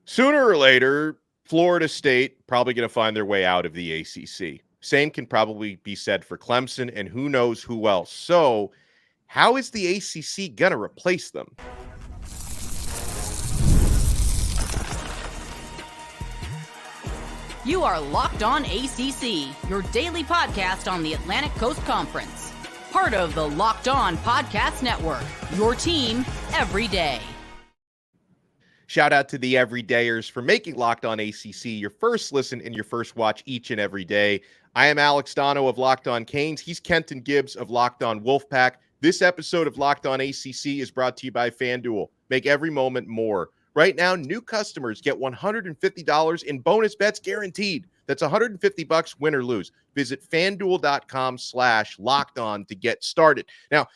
Sooner or later, Florida State probably going to find their way out of the ACC. Same can probably be said for Clemson and who knows who else. So, how is the ACC going to replace them? You are Locked On ACC, your daily podcast on the Atlantic Coast Conference. Part of the Locked On Podcast Network, your team every day. Shout out to the everydayers for making Locked On ACC your first listen and your first watch each and every day. I am Alex Donno of Locked On Canes. He's Kenton Gibbs of Locked On Wolfpack. This episode of Locked On ACC is brought to you by FanDuel. Make every moment more. Right now, new customers get $150 in bonus bets guaranteed. That's $150 win or lose. Visit FanDuel.com/lockedon to get started. Now,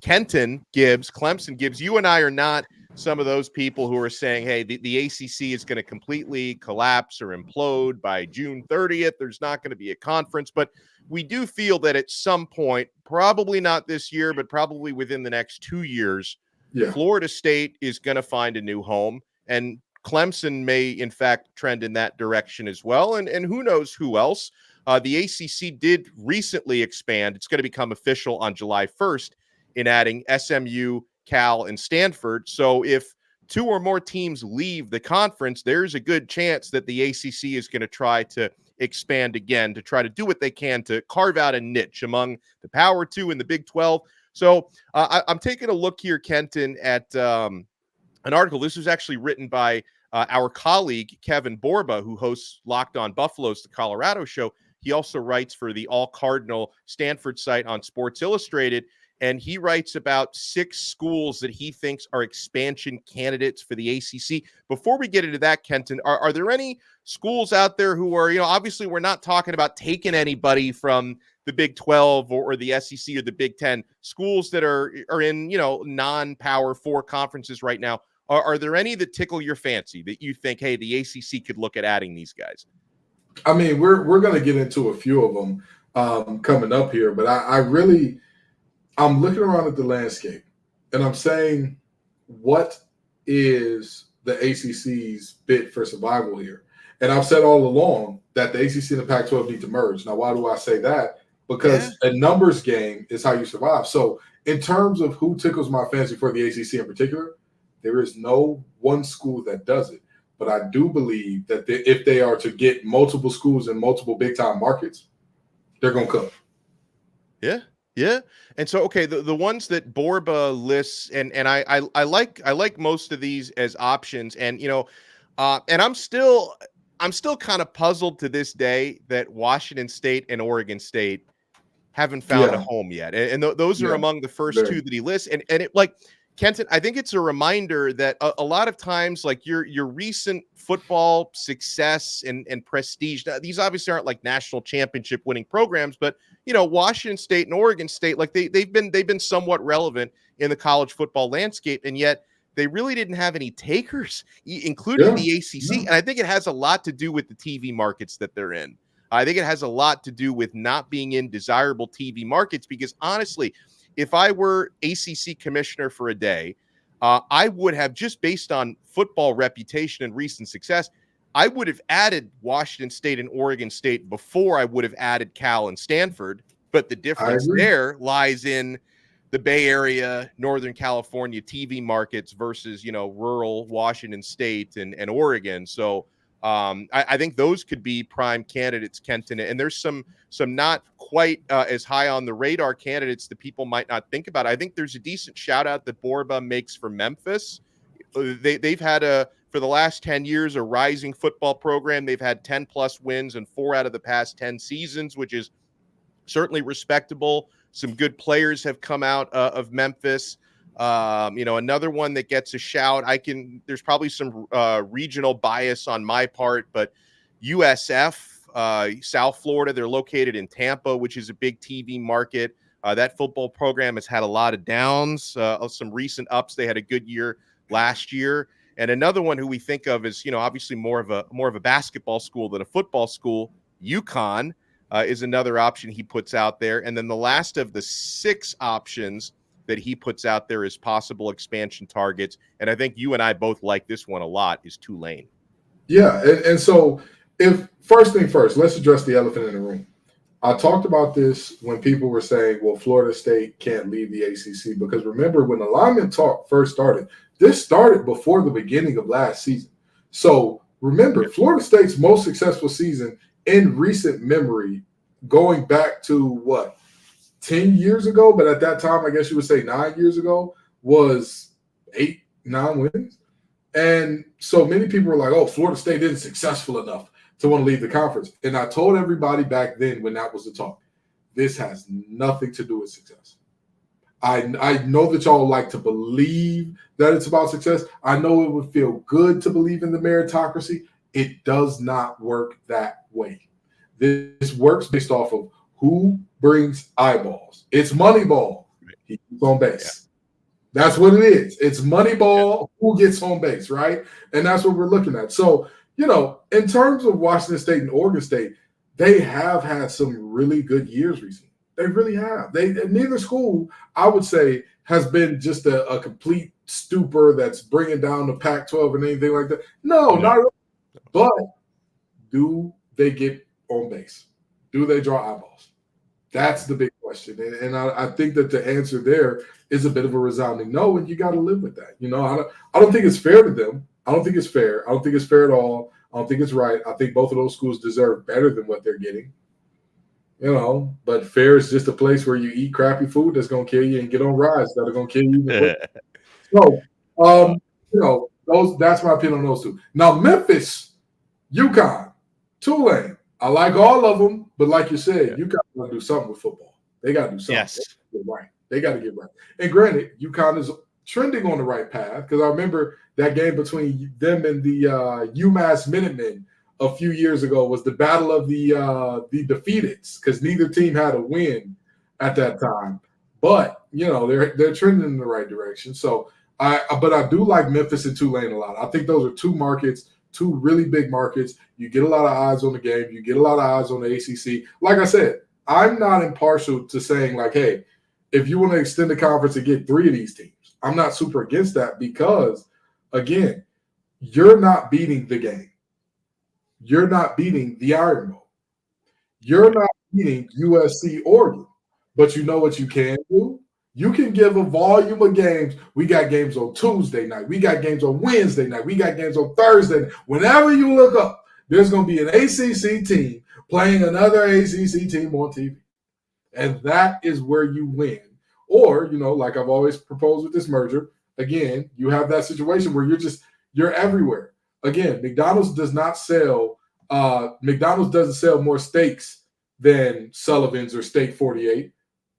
Kenton Gibbs, Clemson Gibbs, you and I are not some of those people who are saying, hey, the ACC is going to completely collapse or implode by June 30th. There's not going to be a conference, but we do feel that at some point, probably not this year, but probably within the next 2 years, Florida State is going to find a new home, and Clemson may, in fact, trend in that direction as well, and who knows who else. The ACC did recently expand. It's going to become official on July 1st in adding SMU, Cal, and Stanford. So if two or more teams leave the conference, there's a good chance that the ACC is going to try to expand again, to try to do what they can to carve out a niche among the Power Two and the Big 12. So I'm taking a look here, Kenton, at an article. This was actually written by our colleague, Kevin Borba, who hosts Locked On Buffaloes, the Colorado show. He also writes for the All Cardinal Stanford site on Sports Illustrated, and he writes about 6 schools that he thinks are expansion candidates for the ACC. Before we get into that, Kenton, are there any schools out there who are, obviously we're not talking about taking anybody from the Big 12 or the SEC or the Big 10, schools that are in, non-Power 4 conferences right now. Are there any that tickle your fancy that you think, hey, the ACC could look at adding these guys? I mean, we're going to get into a few of them coming up here, but I'm looking around at the landscape and I'm saying, what is the ACC's bid for survival here? And I've said all along that the ACC and the Pac-12 need to merge. Now, why do I say that? Because a numbers game is how you survive. So in terms of who tickles my fancy for the ACC in particular, there is no one school that does it. But I do believe that if they are to get multiple schools in multiple big-time markets, they're going to cook. Yeah. And so, okay, the ones that Borba lists, and I like most of these as options. And, and I'm still kind of puzzled to this day that Washington State and Oregon State haven't found a home yet. And those are among the first two that he lists. And it, like, Kenton, I think it's a reminder that a lot of times, like your recent football success and prestige, these obviously aren't like national championship winning programs, but Washington State and Oregon State, like they've been somewhat relevant in the college football landscape, and yet they really didn't have any takers, including the ACC. And I think it has a lot to do with the TV markets that they're in. I think it has a lot to do with not being in desirable TV markets, because honestly, if I were ACC commissioner for a day, I would have, just based on football reputation and recent success, I would have added Washington State and Oregon State before I would have added Cal and Stanford. But the difference there lies in the Bay Area, Northern California TV markets versus, rural Washington State and Oregon. So I think those could be prime candidates, Kenton. And there's some not quite as high on the radar candidates that people might not think about. I think there's a decent shout out that Borba makes for Memphis. They've had for the last 10 years, a rising football program. They've had 10 plus wins in 4 out of the past 10 seasons, which is certainly respectable. Some good players have come out of Memphis. Another one that gets a shout, there's probably some regional bias on my part, but USF, South Florida, they're located in Tampa, which is a big TV market. That football program has had a lot of downs, some recent ups. They had a good year last year. And another one who we think of as, obviously more of a basketball school than a football school, UConn is another option he puts out there. And then the last of the 6 options that he puts out there as possible expansion targets, and I think you and I both like this one a lot, is Tulane. Yeah, and so if first thing first, let's address the elephant in the room. I talked about this when people were saying, well, Florida State can't leave the ACC, because remember when alignment talk first started, this started before the beginning of last season. So remember, Florida State's most successful season in recent memory, going back to what, 10 years ago, but at that time, I guess you would say 9 years ago, was 8-9 wins. And so many people were like, oh, Florida State isn't successful enough to want to leave the conference. And I told everybody back then when that was the talk, this has nothing to do with success. I know that y'all like to believe that it's about success. I know it would feel good to believe in the meritocracy. It does not work that way. This works based off of who brings eyeballs. It's Moneyball. He gets on base. Yeah. That's what it is. It's Moneyball. Who gets on base, right? And that's what we're looking at. So, you know, in terms of Washington State and Oregon State, they have had some really good years recently. They really have. Neither school, I would say, has been just a complete stupor that's bringing down the Pac-12 and anything like that. No, not really. But do they get on base? Do they draw eyeballs? That's the big question. And I think that the answer there is a bit of a resounding no, and you got to live with that. You know, I don't think it's fair to them. I don't think it's fair. I don't think it's fair at all. I don't think it's right. I think both of those schools deserve better than what they're getting. You know, but fair is just a place where you eat crappy food that's going to kill you and get on rides that are going to kill you. So, you know, that's my opinion on those two. Now, Memphis, UConn, Tulane, I like all of them, but like you said, UConn got to do something with football. They got to do something. Yes. They got to get right. And granted, UConn is trending on the right path, because I remember that game between them and the UMass Minutemen a few years ago was the battle of the defeateds, because neither team had a win at that time. But you know, they're trending in the right direction. So but I do like Memphis and Tulane a lot. I think those are two markets, two really big markets. You get a lot of eyes on the game. You get a lot of eyes on the ACC. Like I said, I'm not impartial to saying like, hey, if you want to extend the conference and get 3 of these teams, I'm not super against that, because again, you're not beating the game. You're not beating the Iron Bowl. You're not beating USC Oregon. But you know what you can do? You can give a volume of games. We got games on Tuesday night. We got games on Wednesday night. We got games on Thursday night. Whenever you look up, there's going to be an ACC team playing another ACC team on TV. And that is where you win. Or, you know, like I've always proposed with this merger, again, you have that situation where you're everywhere. Again, McDonald's doesn't sell more steaks than Sullivan's or Steak 48,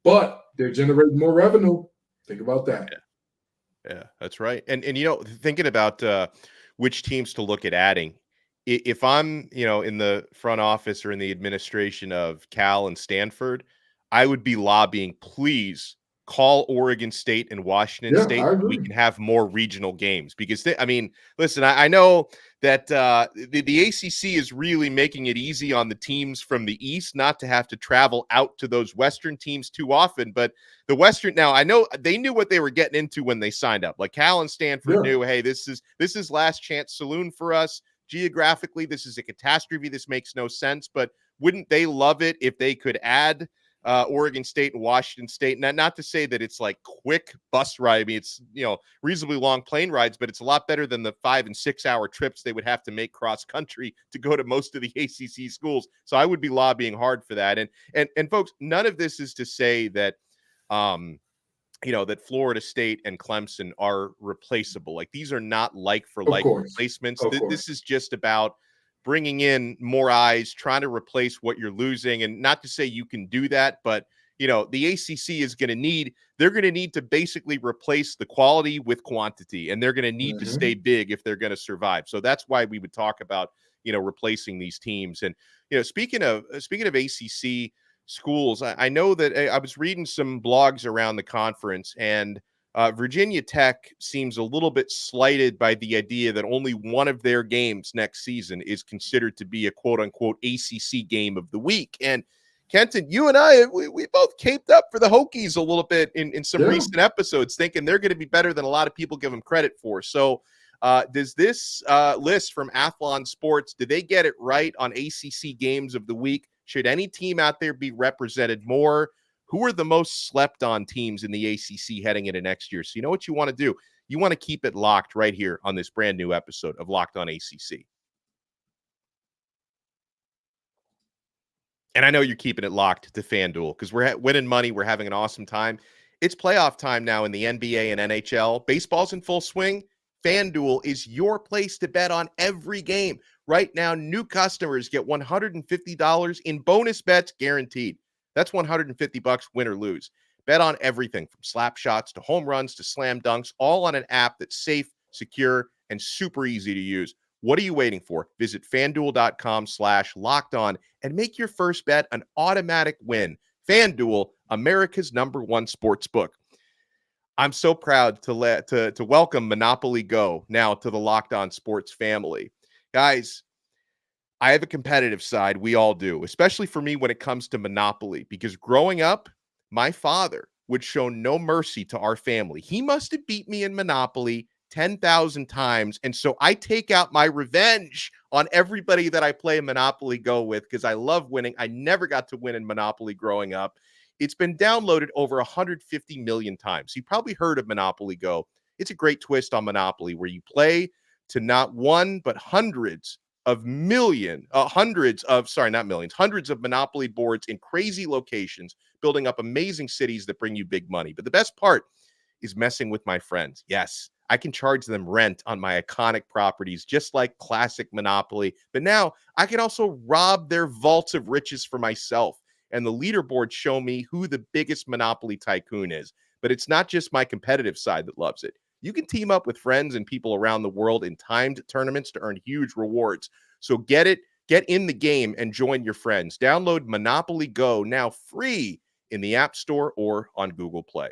but they're generating more revenue. Think about that. Yeah, that's right. And you know, thinking about which teams to look at adding, if I'm, you know, in the front office or in the administration of Cal and Stanford, I would be lobbying, please call Oregon State and Washington State. We can have more regional games, because I mean, listen, I know that the ACC is really making it easy on the teams from the East not to have to travel out to those Western teams too often. But the Western, now I know they knew what they were getting into when they signed up. Like Cal and Stanford knew, hey, this is last chance saloon for us. Geographically, this is a catastrophe. This makes no sense. But wouldn't they love it if they could add Oregon State and Washington State? Not to say that it's like quick bus ride. I mean, it's, you know, reasonably long plane rides, but it's a lot better than the 5 and 6 hour trips they would have to make cross country to go to most of the ACC schools. So I would be lobbying hard for that. And folks, none of this is to say that, you know, that Florida State and Clemson are replaceable. Like, these are not like for like replacements. This is just about bringing in more eyes, trying to replace what you're losing. And not to say you can do that, but, you know, the ACC is going to need to basically replace the quality with quantity, and they're going to need to stay big if they're going to survive. So that's why we would talk about, you know, replacing these teams. And, you know, speaking of ACC schools, I know that I was reading some blogs around the conference, and Virginia Tech seems a little bit slighted by the idea that only one of their games next season is considered to be a quote unquote ACC game of the week. And Kenton, you and I, we both caped up for the Hokies a little bit in some recent episodes, thinking they're going to be better than a lot of people give them credit for. So does this list from Athlon Sports, did they get it right on ACC Games of the Week? Should any team out there be represented more? Who are the most slept on teams in the ACC heading into next year? So you know what you want to do? You want to keep it locked right here on this brand new episode of Locked On ACC. And I know you're keeping it locked to FanDuel because we're winning money. We're having an awesome time. It's playoff time now in the NBA and NHL. Baseball's in full swing. FanDuel is your place to bet on every game. Right now, new customers get $150 in bonus bets guaranteed. That's $150 win or lose. Bet on everything from slap shots to home runs to slam dunks, all on an app that's safe, secure, and super easy to use. What are you waiting for? Visit FanDuel.com/lockedon and make your first bet an automatic win. FanDuel, America's #1 sports book. I'm so proud to welcome Monopoly Go now to the Locked On Sports family. Guys, I have a competitive side. We all do, especially for me when it comes to Monopoly, because growing up, my father would show no mercy to our family. He must have beat me in Monopoly 10,000 times. And so I take out my revenge on everybody that I play Monopoly Go with because I love winning. I never got to win in Monopoly growing up. It's been downloaded over 150 million times. You probably heard of Monopoly Go. It's a great twist on Monopoly where you play to not one, but hundreds of Monopoly boards in crazy locations, building up amazing cities that bring you big money. But the best part is messing with my friends. Yes, I can charge them rent on my iconic properties, just like classic Monopoly. But now I can also rob their vaults of riches for myself. And the leaderboards show me who the biggest Monopoly tycoon is. But it's not just my competitive side that loves it. You can team up with friends and people around the world in timed tournaments to earn huge rewards. So get in the game and join your friends. Download Monopoly Go now free in the App Store or on Google Play.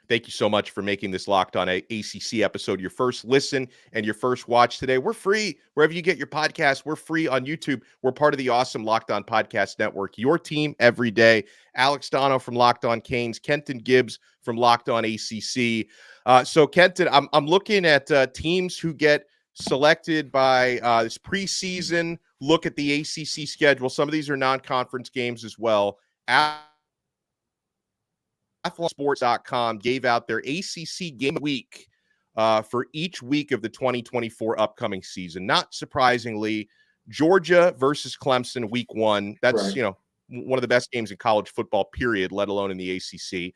Thank you so much for making this Locked On ACC episode your first listen and your first watch today. We're free wherever you get your podcasts. We're free on YouTube. We're part of the awesome Locked On Podcast Network, your team every day. Alex Donno from Locked On Canes, Kenton Gibbs from Locked On ACC. So, Kenton, I'm looking at teams who get selected by this preseason look at the ACC schedule. Some of these are non-conference games as well. Athlonsports.com gave out their ACC game week for each week of the 2024 upcoming season. Not surprisingly, Georgia versus Clemson week 1. That's, right. One of the best games in college football, period, let alone in the ACC.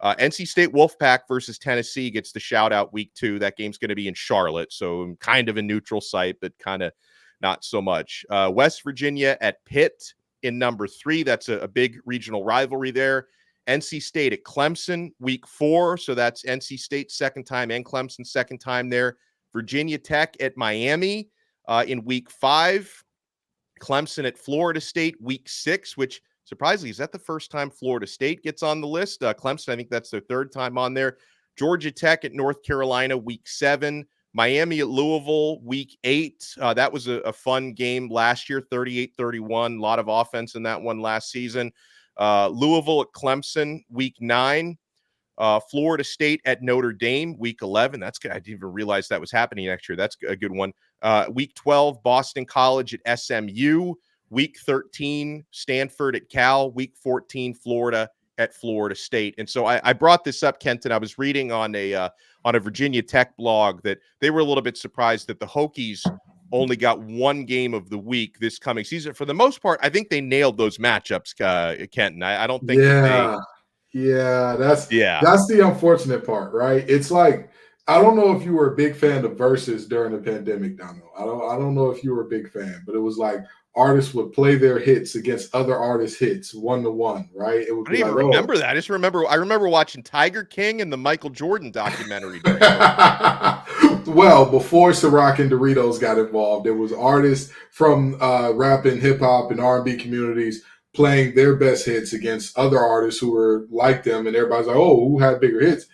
NC State Wolfpack versus Tennessee gets the shout out week 2. That game's going to be in Charlotte, so kind of a neutral site, but kind of not so much. West Virginia at Pitt in number 3. That's a big regional rivalry there. NC State at Clemson week 4. So that's NC State second time and Clemson second time there. Virginia Tech at Miami in week 5. Clemson at Florida State week 6, which surprisingly, is that the first time Florida State gets on the list? Clemson, I think that's their third time on there. Georgia Tech at North Carolina week 7. Miami at Louisville week 8. That was a fun game last year, 38-31. A lot of offense in that one last season. Louisville at Clemson week 9. Florida State at Notre Dame week 11. That's good. I didn't even realize that was happening next year. That's a good one. Week 12, Boston College at SMU. Week 13, Stanford at Cal. Week 14, Florida at Florida State. And so I brought this up, Kenton. I was reading on a Virginia Tech blog that they were a little bit surprised that the Hokies only got one game of the week this coming season. For the most part, I think they nailed those matchups, Kenton. I don't think that that's the unfortunate part, right? It's like, I don't know if you were a big fan of Versus during the pandemic, Donno. I don't know if you were a big fan, but it was like artists would play their hits against other artists' hits 1-to-1, right? It would I don't even remember that. I remember watching Tiger King and the Michael Jordan documentary. Well, before Ciroc and Doritos got involved, there was artists from rap and hip hop and R&B communities playing their best hits against other artists who were like them, and everybody's like, "Oh, who had bigger hits?"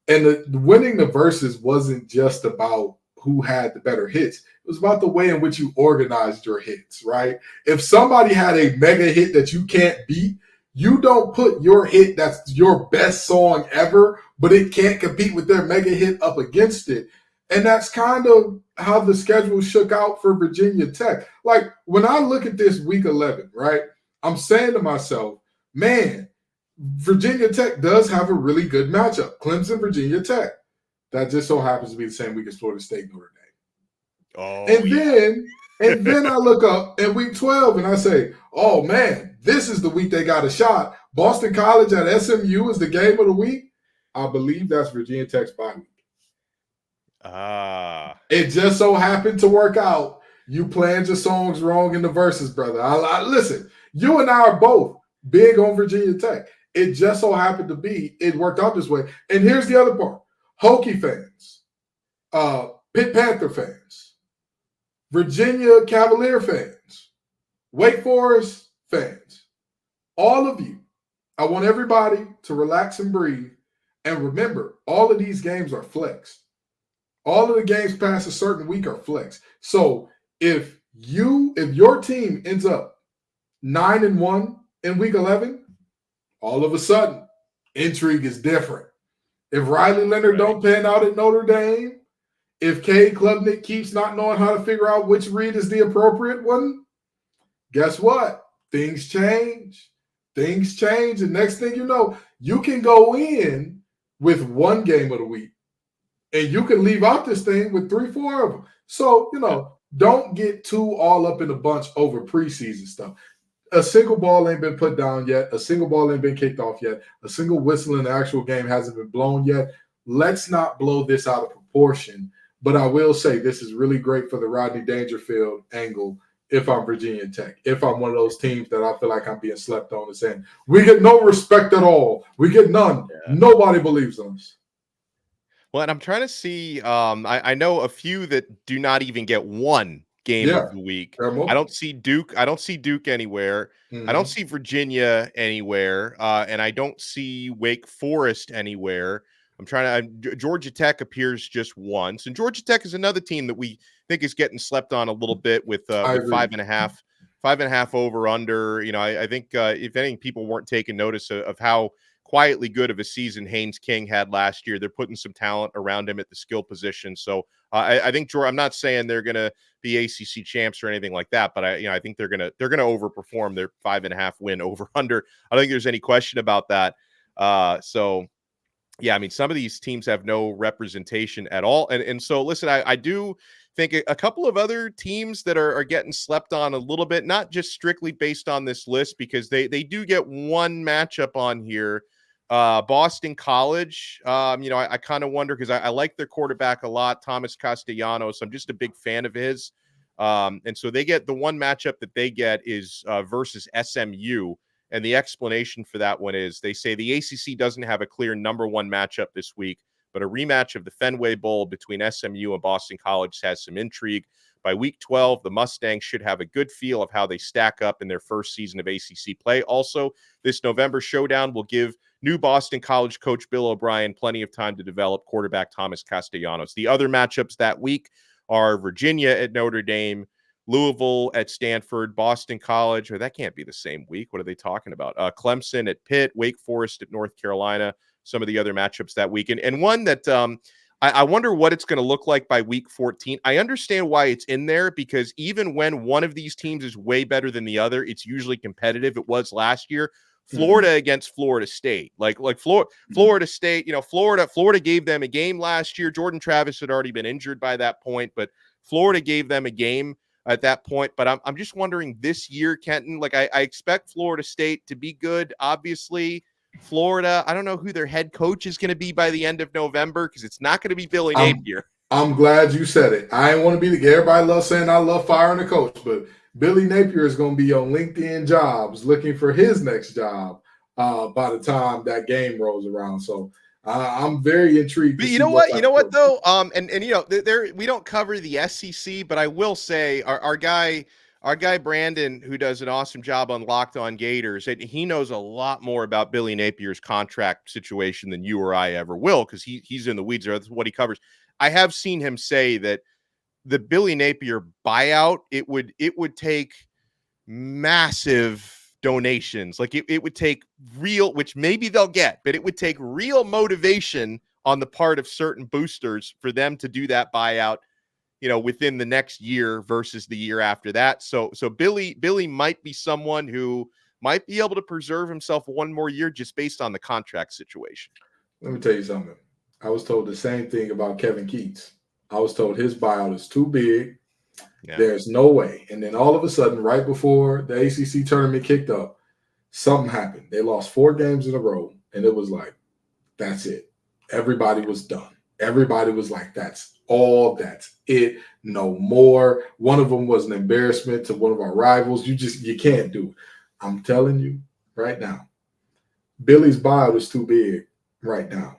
And winning the Versus wasn't just about who had the better hits. It was about the way in which you organized your hits, right? If somebody had a mega hit that you can't beat, you don't put your hit that's your best song ever, but it can't compete with their mega hit up against it. And that's kind of how the schedule shook out for Virginia Tech. Like, when I look at this week 11, right, I'm saying to myself, man, Virginia Tech does have a really good matchup. Clemson, Virginia Tech. That just so happens to be the same week as Florida State, Notre Dame. Oh, And then I look up at week 12 and I say, oh, man, this is the week they got a shot. Boston College at SMU is the game of the week. I believe that's Virginia Tech's bye week. It just so happened to work out. You planned your songs wrong in the verses, brother. Listen, you and I are both big on Virginia Tech. It just so happened to be it worked out this way. And here's the other part. Hokie fans, Pitt Panther fans, Virginia Cavalier fans, Wake Forest fans, all of you, I want everybody to relax and breathe. And remember, all of these games are flexed. All of the games past a certain week are flexed. So if your team ends up 9-1 in week 11, all of a sudden, intrigue is different. If Riley Leonard don't pan out at Notre Dame, if Cade Klubnik keeps not knowing how to figure out which read is the appropriate one, guess what? Things change. Things change. And next thing you know, you can go in with one game of the week. And you can leave out this thing with 3-4 of them. So, don't get too all up in a bunch over preseason stuff. A single ball ain't been put down yet. A single ball ain't been kicked off yet. A single whistle in the actual game hasn't been blown yet. Let's not blow this out of proportion. But I will say this is really great for the Rodney Dangerfield angle if I'm Virginia Tech. If I'm one of those teams that I feel like I'm being slept on and saying, we get no respect at all. We get none. Yeah. Nobody believes us. Well, and I'm trying to see, I know a few that do not even get one game of the week. I don't see Duke. I don't see Duke anywhere. Mm-hmm. I don't see Virginia anywhere. And I don't see Wake Forest anywhere. Georgia Tech appears just once. And Georgia Tech is another team that we think is getting slept on a little bit with 5.5 over under. I think if anything, people weren't taking notice of how quietly good of a season Haynes King had last year. They're putting some talent around him at the skill position. So I think I'm not saying they're going to be ACC champs or anything like that, but I think they're going to overperform their 5.5 win over under. I don't think there's any question about that. So yeah, I mean, some of these teams have no representation at all. And so listen, I do think a couple of other teams that are getting slept on a little bit, not just strictly based on this list, because they do get one matchup on here. Boston College, I kind of wonder because I like their quarterback a lot, Thomas Castellanos. I'm just a big fan of his. And so they get the one matchup that they get is versus SMU. And the explanation for that one is they say the ACC doesn't have a clear number one matchup this week, but a rematch of the Fenway Bowl between SMU and Boston College has some intrigue. By week 12, the Mustangs should have a good feel of how they stack up in their first season of ACC play. Also, this November showdown will give new Boston College coach Bill O'Brien plenty of time to develop quarterback Thomas Castellanos. The other matchups that week are Virginia at Notre Dame, Louisville at Stanford, Boston College, or that can't be the same week. What are they talking about? Clemson at Pitt, Wake Forest at North Carolina, some of the other matchups that week. And one that I wonder what it's going to look like by week 14. I understand why it's in there, because even when one of these teams is way better than the other, it's usually competitive. It was last year. Florida against Florida State, like Florida State, Florida gave them a game last year. Jordan Travis had already been injured by that point, but Florida gave them a game at that point. But I'm just wondering this year, Kenton, like I expect Florida State to be good. Obviously, Florida, I don't know who their head coach is going to be by the end of November, because it's not going to be Billy Napier. I'm glad you said it. I ain't want to be everybody loves saying I love firing a coach, but Billy Napier is going to be on LinkedIn Jobs looking for his next job by the time that game rolls around. So I'm very intrigued. But you know what though? And we don't cover the SEC, but I will say our guy our guy Brandon, who does an awesome job on Locked On Gators, he knows a lot more about Billy Napier's contract situation than you or I ever will, because he's in the weeds. That's what he covers. I have seen him say that the Billy Napier buyout, it would take massive donations. Like it would take real, which maybe they'll get, but it would take real motivation on the part of certain boosters for them to do that buyout, within the next year versus the year after that. So Billy might be someone who might be able to preserve himself one more year just based on the contract situation. Let me tell you something. I was told the same thing about Kevin Keats. I was told his buyout is too big. Yeah. There's no way. And then all of a sudden, right before the ACC tournament kicked up, something happened. They lost 4 games in a row, and it was like, that's it. Everybody was done. Everybody was like, that's it, no more. One of them was an embarrassment to one of our rivals. You can't do it. I'm telling you right now, Billy's buyout is too big right now.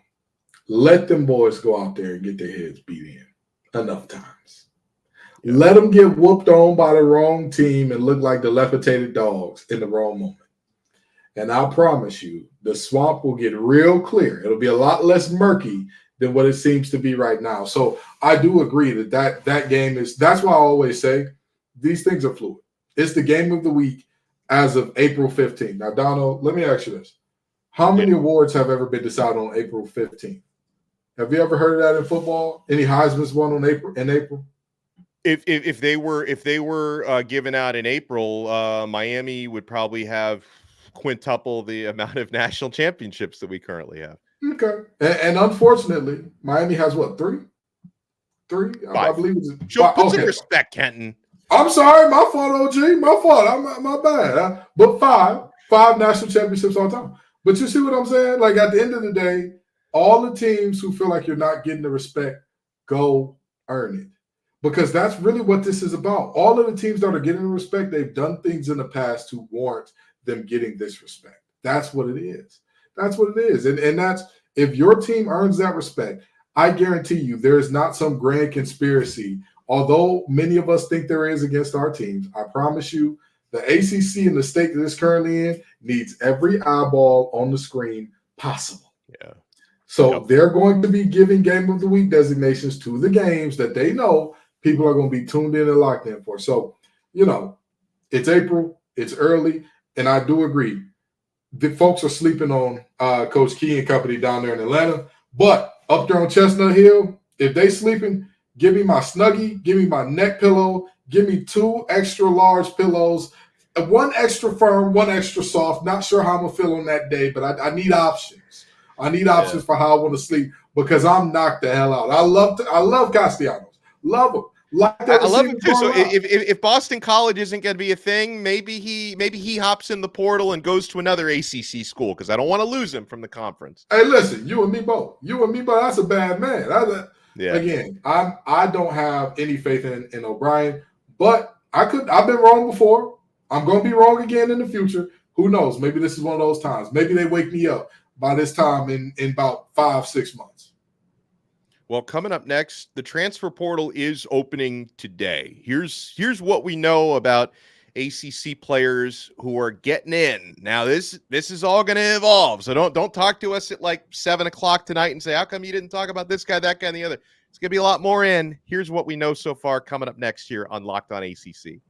Let them boys go out there and get their heads beat in enough times. Yeah. Let them get whooped on by the wrong team and look like dilapidated dogs in the wrong moment. And I promise you, the swamp will get real clear. It'll be a lot less murky than what it seems to be right now. So I do agree that game is – that's why I always say these things are fluid. It's the game of the week as of April 15th. Now, Donno, let me ask you this. How many awards have ever been decided on April 15th? Have you ever heard of that in football? Any Heisman's won in April? If they were given out in April, Miami would probably have quintuple the amount of national championships that we currently have. Okay. And unfortunately, Miami has what, 3? 3? 5. I believe it's 5. Put some respect, Kenton. I'm sorry. My fault, OG. My fault. My bad. But 5 national championships on time. But you see what I'm saying? Like, at the end of the day, all the teams who feel like you're not getting the respect, go earn it. Because that's really what this is about. All of the teams that are getting the respect, they've done things in the past to warrant them getting this respect. That's what it is. That's what it is. And that's, if your team earns that respect, I guarantee you there is not some grand conspiracy, although many of us think there is against our teams. I promise you, the ACC in the state that it's currently in needs every eyeball on the screen possible. Yeah. So they're going to be giving Game of the Week designations to the games that they know people are going to be tuned in and locked in for. So, it's April, it's early, and I do agree. The folks are sleeping on Coach Key and company down there in Atlanta. But up there on Chestnut Hill, if they sleeping, give me my Snuggie, give me my neck pillow, give me 2 extra large pillows, 1 extra firm, 1 extra soft. Not sure how I'm going to feel on that day, but I need options. I need options for how I want to sleep because I'm knocked the hell out. I love Castellanos. Love him. I love him too. So if Boston College isn't going to be a thing, maybe he hops in the portal and goes to another ACC school because I don't want to lose him from the conference. Hey, listen, you and me both. That's a bad man. Again, I don't have any faith in O'Brien, but I've been wrong before. I'm going to be wrong again in the future. Who knows? Maybe this is one of those times. Maybe they wake me up by this time in about 5-6 months. Well, coming up next, the transfer portal is opening today. Here's what we know about ACC players who are getting in. Now, this is all going to evolve. So don't talk to us at like 7:00 tonight and say, how come you didn't talk about this guy, that guy, and the other? It's going to be a lot more in. Here's what we know so far coming up next here on Locked On ACC.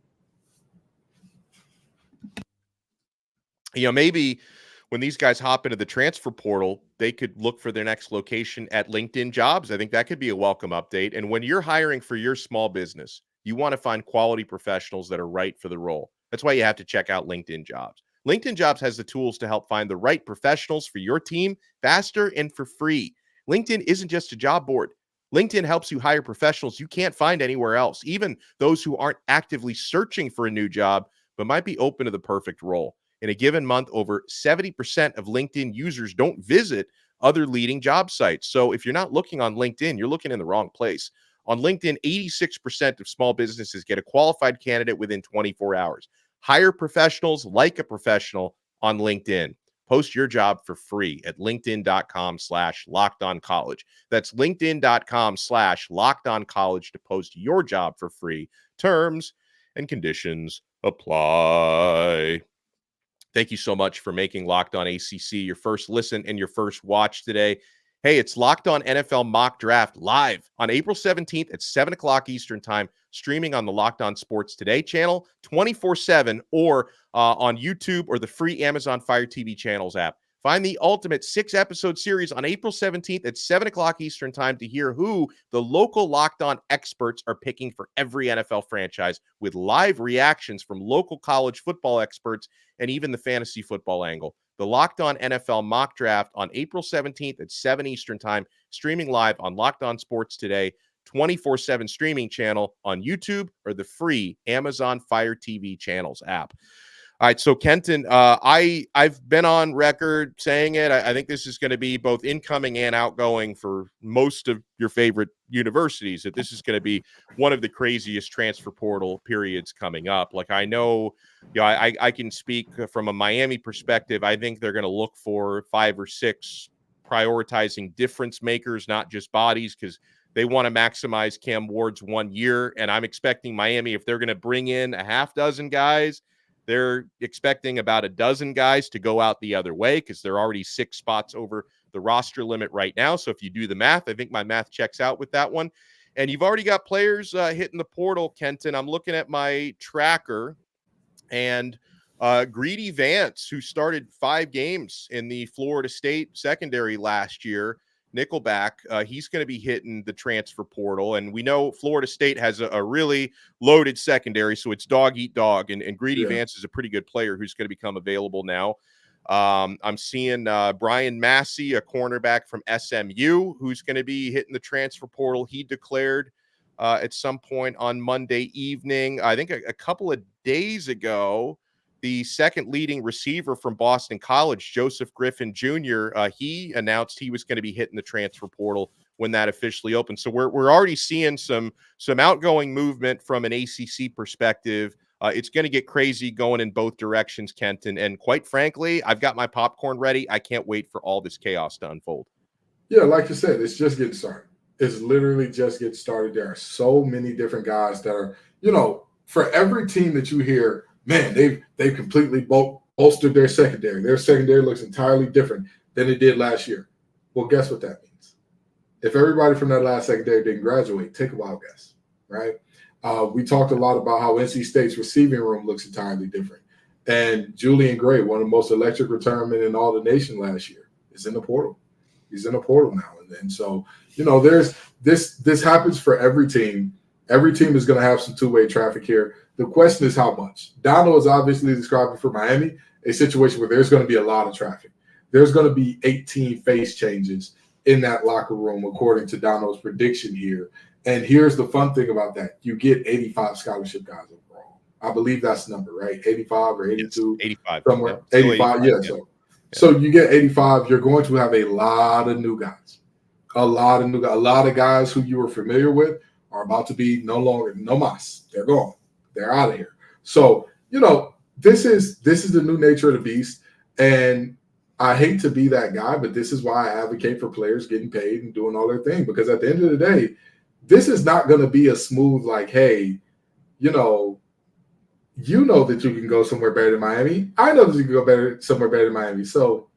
Maybe when these guys hop into the transfer portal, they could look for their next location at LinkedIn Jobs. I think that could be a welcome update. And when you're hiring for your small business, you want to find quality professionals that are right for the role. That's why you have to check out LinkedIn Jobs. LinkedIn Jobs has the tools to help find the right professionals for your team faster and for free. LinkedIn isn't just a job board. LinkedIn helps you hire professionals you can't find anywhere else, even those who aren't actively searching for a new job, but might be open to the perfect role. In a given month, over 70% of LinkedIn users don't visit other leading job sites. So if you're not looking on LinkedIn, you're looking in the wrong place. On LinkedIn, 86% of small businesses get a qualified candidate within 24 hours. Hire professionals like a professional on LinkedIn. Post your job for free at linkedin.com/lockedoncollege. That's linkedin.com/lockedoncollege to post your job for free. Terms and conditions apply. Thank you so much for making Locked On ACC your first listen and your first watch today. Hey, it's Locked On NFL Mock Draft live on April 17th at 7 o'clock Eastern Time, streaming on the Locked On Sports Today channel 24/7 or on YouTube or the free Amazon Fire TV channels app. Find the ultimate 6-episode series on April 17th at 7 o'clock Eastern Time to hear who the local Locked On experts are picking for every NFL franchise, with live reactions from local college football experts and even the fantasy football angle. The Locked On NFL Mock Draft on April 17th at 7 Eastern Time, streaming live on Locked On Sports Today, 24/7 streaming channel on YouTube or the free Amazon Fire TV channels app. All right, so Kenton, I've been on record saying it. I think this is going to be both incoming and outgoing for most of your favorite universities, that this is going to be one of the craziest transfer portal periods coming up. Like, I know, I can speak from a Miami perspective. I think they're going to look for 5 or 6 prioritizing difference makers, not just bodies, because they want to maximize Cam Ward's 1 year. And I'm expecting Miami, if they're going to bring in a half dozen guys, they're expecting about a dozen guys to go out the other way, because they're already 6 spots over the roster limit right now. So if you do the math, I think my math checks out with that one. And you've already got players hitting the portal, Kenton. I'm looking at my tracker, and Greedy Vance, who started 5 games in the Florida State secondary last year, Nickelback, he's going to be hitting the transfer portal. And we know Florida State has a really loaded secondary, so it's dog eat dog. And Greedy Vance is a pretty good player who's going to become available now. I'm seeing Brian Massey, a cornerback from SMU, who's going to be hitting the transfer portal. He declared at some point on Monday evening. I think a couple of days ago, the second leading receiver from Boston College, Joseph Griffin Jr., he announced he was going to be hitting the transfer portal when that officially opened. So we're already seeing some outgoing movement from an ACC perspective. It's going to get crazy going in both directions, Kenton. And quite frankly, I've got my popcorn ready. I can't wait for all this chaos to unfold. Yeah, like you said, it's just getting started. It's literally just getting started. There are so many different guys that are, for every team that you hear, man, they've completely bolstered their secondary. Their secondary looks entirely different than it did last year. Well, guess what that means? If everybody from that last secondary didn't graduate, take a wild guess, right? We talked a lot about how NC State's receiving room looks entirely different. And Julian Gray, one of the most electric returnmen in all the nation last year, is in the portal. He's in the portal now. And so, there's this happens for every team. Every team is going to have some two-way traffic here. The question is how much. Donno is obviously describing for Miami a situation where there's going to be a lot of traffic. There's going to be 18 face changes in that locker room, according to Donno's prediction here. And here's the fun thing about that. You get 85 scholarship guys overall. I believe that's the number, right? 85 or 82? Yes, 85. Somewhere. Yeah. 85, yeah. So you get 85. You're going to have a lot of new guys. A lot of guys who you were familiar with are about to be no mas. They're gone. They're out of here. So, this is the new nature of the beast. And I hate to be that guy, but this is why I advocate for players getting paid and doing all their thing. Because at the end of the day, this is not going to be a smooth, like, hey, you know that you can go somewhere better than Miami. I know that you can go somewhere better than Miami. So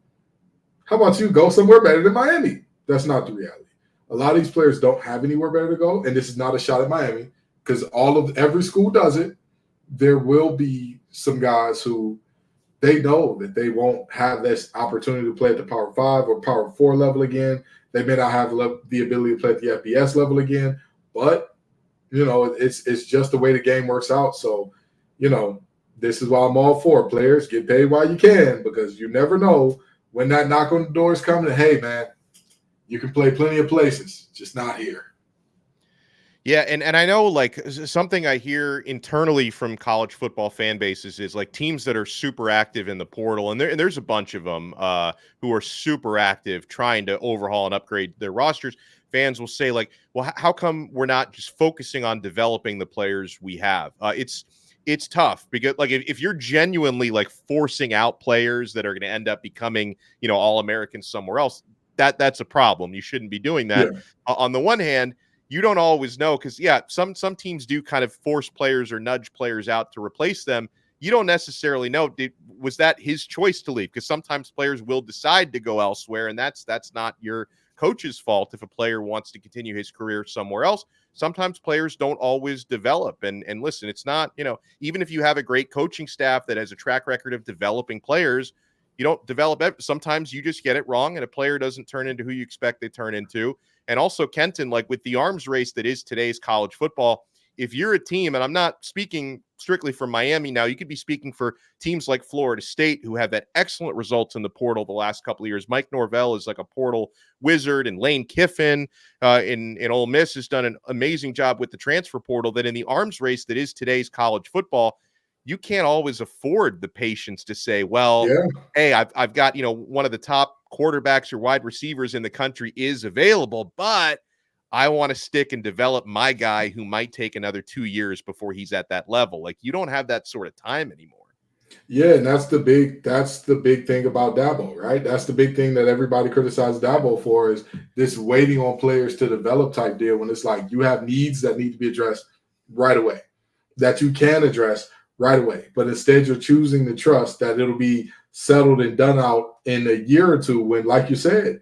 how about you go somewhere better than Miami? That's not the reality. A lot of these players don't have anywhere better to go. And this is not a shot at Miami, because every school does it. There will be some guys who they know that they won't have this opportunity to play at the Power 5 or Power 4 level again. They may not have the ability to play at the FBS level again, but it's just the way the game works out. So, this is why I'm all for players get paid while you can, because you never know when that knock on the door is coming. And hey, man, you can play plenty of places, just not here. Yeah, and I know, like, something I hear internally from college football fan bases is like teams that are super active in the portal, and there's a bunch of them who are super active trying to overhaul and upgrade their rosters. Fans will say, like, well, how come we're not just focusing on developing the players we have? It's tough, because, like, if you're genuinely, like, forcing out players that are going to end up becoming, All-Americans somewhere else, that's a problem. You shouldn't be doing that. Yeah. On the one hand, you don't always know because, yeah, some teams do kind of force players or nudge players out to replace them. You don't necessarily know, was that his choice to leave? Because sometimes players will decide to go elsewhere, and that's not your coach's fault if a player wants to continue his career somewhere else. Sometimes players don't always develop. And listen, it's not, even if you have a great coaching staff that has a track record of developing players, you don't develop. Sometimes you just get it wrong and a player doesn't turn into who you expect they turn into. And also, Kenton, like with the arms race that is today's college football, if you're a team, and I'm not speaking strictly for Miami now, you could be speaking for teams like Florida State who have had excellent results in the portal the last couple of years. Mike Norvell is like a portal wizard, and Lane Kiffin in Ole Miss has done an amazing job with the transfer portal. That in the arms race that is today's college football, you can't always afford the patience to say, well, hey, I've got, one of the top quarterbacks or wide receivers in the country is available, but I want to stick and develop my guy who might take another 2 years before he's at that level. Like, you don't have that sort of time anymore. Yeah, and that's the big thing about Dabo, right? That's the big thing that everybody criticized Dabo for, is this waiting on players to develop type deal, when it's like you have needs that need to be addressed right away, that you can address right away. But instead you're choosing to trust that it'll be settled and done out in a year or two, when, like you said,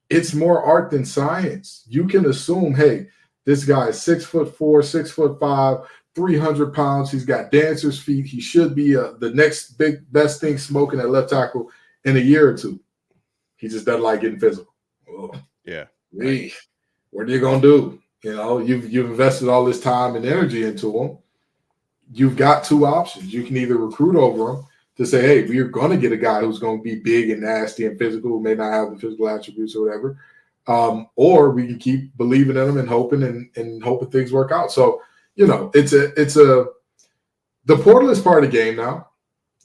it's more art than science. You can assume, hey, this guy is 6'4", 6'5", 300 pounds. He's got dancer's feet. He should be the next best thing smoking at left tackle in a year or two. He just doesn't like getting physical. Oh, yeah. What are you gonna do? You've invested all this time and energy into him. You've got two options. You can either recruit over him to say, hey, we're going to get a guy who's going to be big and nasty and physical, who may not have the physical attributes or whatever. Or we can keep believing in them and hoping and hoping things work out. So, the portal is part of the game now.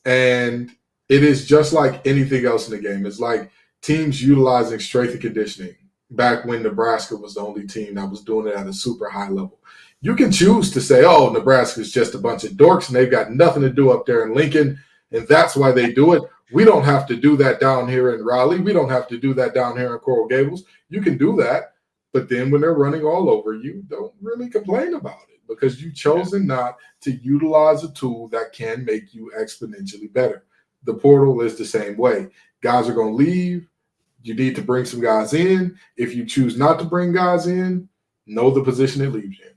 And it is just like anything else in the game. It's like teams utilizing strength and conditioning back when Nebraska was the only team that was doing it at a super high level. You can choose to say, oh, Nebraska's just a bunch of dorks and they've got nothing to do up there in Lincoln, and that's why they do it. We don't have to do that down here in Raleigh. We don't have to do that down here in Coral Gables. You can do that, but then when they're running all over you, don't really complain about it, because you've chosen not to utilize a tool that can make you exponentially better. The portal is the same way. Guys are going to leave. You need to bring some guys in. If you choose not to bring guys in, know the position it leaves you in.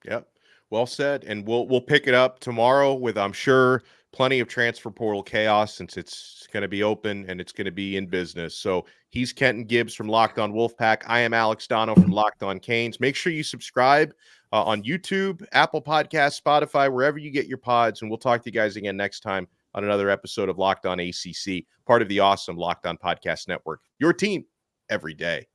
Yep. Well said. And we'll pick it up tomorrow with, I'm sure, plenty of transfer portal chaos, since it's going to be open and it's going to be in business. So he's Kenton Gibbs from Locked On Wolfpack. I am Alex Donno from Locked On Canes. Make sure you subscribe on YouTube, Apple Podcasts, Spotify, wherever you get your pods. And we'll talk to you guys again next time on another episode of Locked On ACC, part of the awesome Locked On Podcast Network. Your team every day.